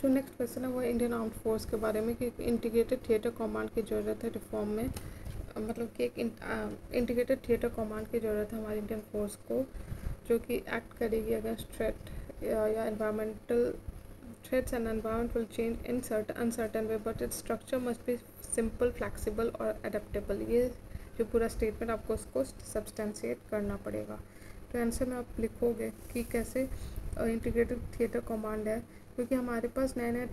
जो next question है वो इंडियन आर्म्ड फोर्स के बारे में कि इंटीग्रेटेड थिएटर कमांड की ज़रूरत है रिफॉर्म में, मतलब कि एक इंटीग्रेटेड थिएटर कमांड की ज़रूरत है हमारी इंडियन फोर्स को, जो कि एक्ट करेगी अगेंस्ट थ्रेट या environmental threats and environment will change in uncertain way but its structure must be simple, flexible और adaptable। ये जो पूरा स्टेटमेंट आपको उसको सब्सटेंशिएट करना पड़ेगा। तो आंसर में आप लिखोगे कि कैसे इंटीग्रेटेड थिएटर कमांड है, क्योंकि हमारे पास नए नए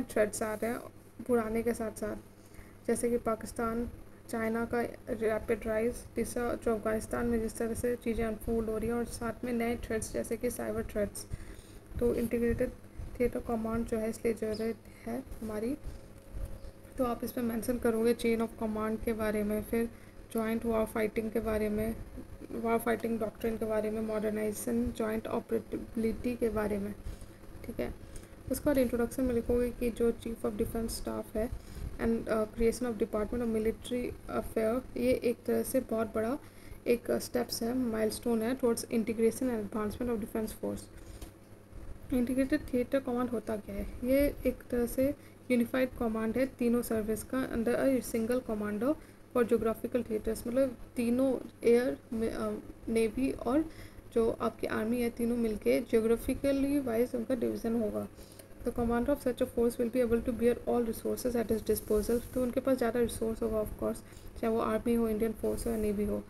थ्रेट्स आ रहे हैं पुराने के साथ साथ, जैसे कि पाकिस्तान चाइना का रैपिड राइज, तीसरा जो अफगानिस्तान में जिस तरह से चीज़ें अनफोल्ड हो रही हैं, और साथ में नए थ्रेट्स जैसे कि साइबर थ्रेट्स। तो इंटीग्रेटेड थिएटर कमांड जो है इसलिए ज़रूरत है हमारी। तो आप इसमें मेंशन करोगे चेन ऑफ कमांड के बारे में, फिर जॉइंट वॉर फाइटिंग के बारे में, वॉर फाइटिंग डॉक्ट्रिन के बारे में, मॉडर्नाइजेशन, जॉइंट ऑपरेटिबिलिटी के बारे में, ठीक है। उसके बाद इंट्रोडक्शन में लिखोगे कि जो चीफ ऑफ डिफेंस स्टाफ है and creation of department of military affair, ये एक तरह से बहुत बड़ा एक स्टेप्स है, माइलस्टोन है towards integration and advancement of defence force. Integrated theatre command होता क्या है? ये एक तरह से यूनिफाइड कमांड है तीनों सर्विस का under a single commander for geographical theatres, मतलब तीनों एयर, नेवी और जो आपकी आर्मी है, तीनों मिलके जोग्राफिकली वाइज उनका डिवीज़न होगा। The commander of such a force will be able to bear all resources at his disposal, तो उनके पास ज़्यादा रिसोर्स होगा ऑफकोर्स, चाहे वो आर्मी हो, इंडियन फोर्स हो या नेवी हो।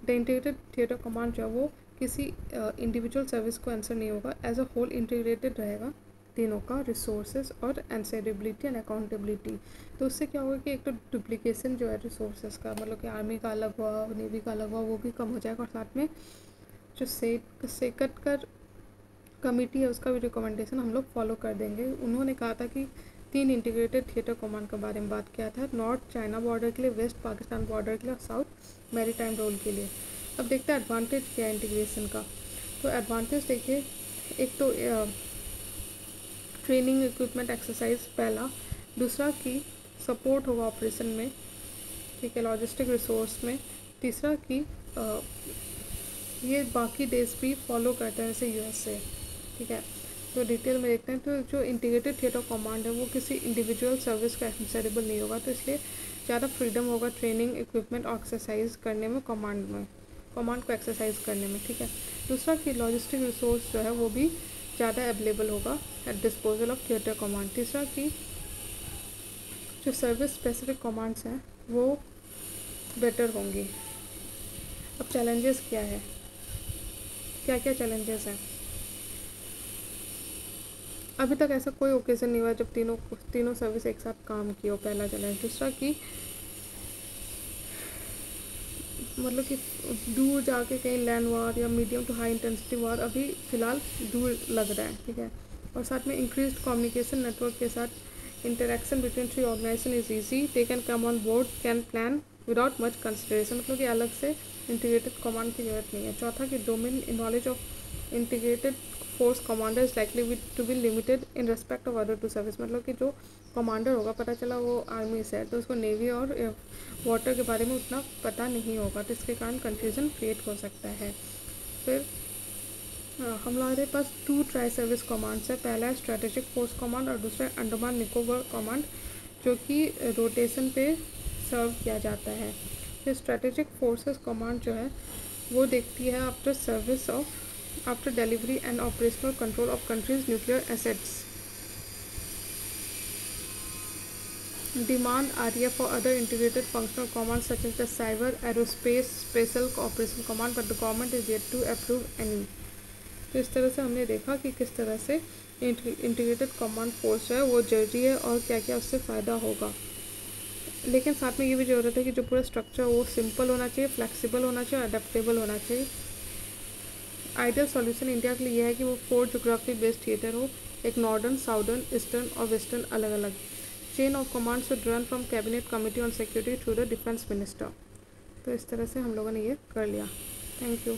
द इंटीग्रेटेड थिएटर कमांड जो है वो किसी इंडिविजुअल सर्विस को आंसर नहीं होगा, एज अ होल इंटीग्रेटेड रहेगा तीनों का रिसोर्सेज और एंसरेबिलिटी एंड अकाउंटेबिलिटी। तो उससे क्या होगा कि एक तो डुप्लीकेशन जो है रिसोर्सेज का, मतलब कि आर्मी का अलग हुआ, नेवी का अलग हुआ, वो भी कम हो जाएगा, और साथ में जो सेकट कर कमेटी है उसका भी रिकमेंडेशन हम लोग फॉलो कर देंगे। उन्होंने कहा था कि 3 इंटीग्रेटेड थिएटर कमांड के बारे में बात किया था, नॉर्थ चाइना बॉर्डर के लिए, वेस्ट पाकिस्तान बॉर्डर के लिए और साउथ मैरीटाइम रोल के लिए। अब देखते हैं एडवांटेज क्या है इंटीग्रेशन का। तो एडवांटेज देखिए, एक तो ट्रेनिंग इक्विपमेंट एक्सरसाइज पहला, दूसरा कि सपोर्ट होगा ऑपरेशन में, ठीक है, लॉजिस्टिक रिसोर्स में, तीसरा कि ये बाकी देश भी फॉलो करते हैं जैसे यूएसए, ठीक है। तो डिटेल में देखते हैं। तो जो इंटीग्रेटेड थिएटर कमांड है वो किसी इंडिविजुअल सर्विस का एक्सेसिबल नहीं होगा, तो इसलिए ज़्यादा फ्रीडम होगा ट्रेनिंग इक्विपमेंट और एक्सरसाइज करने में, कमांड को एक्सरसाइज करने में, ठीक है। दूसरा कि लॉजिस्टिक रिसोर्स जो है वो भी ज़्यादा अवेलेबल होगा at disposal of theatre command. तीसरा कि जो सर्विस स्पेसिफिक कमांड्स हैं वो बेटर होंगी। अब चैलेंजेस क्या है, क्या क्या चैलेंजेस हैं? अभी तक ऐसा कोई ओकेजन नहीं हुआ जब तीनों सर्विस एक साथ काम की हो, पहला चैलेंज। दूसरा कि मतलब कि दूर जाके कहीं लैंड वार या मीडियम टू हाई इंटेंसिटी वार अभी फ़िलहाल दूर लग रहा है, ठीक है। और साथ में इंक्रीज्ड कम्युनिकेशन नेटवर्क के साथ interaction between 3 organisation is easy, they can come on board, can plan without much consideration, मतलब कि अलग से इंटीग्रेटेड कमांड की जरूरत नहीं है। चौथा कि domain knowledge of integrated force commander is likely to be limited in respect of other two service, मतलब कि जो कमांडर होगा, पता चला वो आर्मी से है तो उसको नेवी और वाटर के बारे में उतना पता नहीं होगा, तो इसके कारण कन्फ्यूज़न क्रिएट हो सकता है। फिर हमारे पास 2 ट्राई सर्विस कमांड्स है, पहला है स्ट्रेटेजिक फोर्स कमांड और दूसरा अंडमान निकोबार कमांड, जो कि रोटेशन पे सर्व किया जाता है। फिर स्ट्रेटेजिक फोर्सेस कमांड जो है वो देखती है after delivery and operational control of countries nuclear assets, demand area for other integrated functional commands such as the cyber, aerospace, special operation command, but the government is yet to approve any। तो इस तरह से हमने देखा कि किस तरह से इंटीग्रेटेड कमांड फोर्स जो है वो जरूरी है और क्या क्या उससे फ़ायदा होगा। लेकिन साथ में ये भी ज़रूरत है कि जो पूरा स्ट्रक्चर वो सिंपल होना चाहिए, फ्लेक्सिबल होना चाहिए, अडेप्टेबल होना चाहिए। आइडियल सॉल्यूशन इंडिया के लिए यह है कि वो 4 जोग्राफी बेस्ड थिएटर हो, एक नॉर्दर्न, साउदर्न, ईस्टर्न और वेस्टर्न अलग अलग। Chain of command should run from cabinet committee on security through the defence minister. तो इस तरह से हम लोगों ने ये कर लिया। Thank you.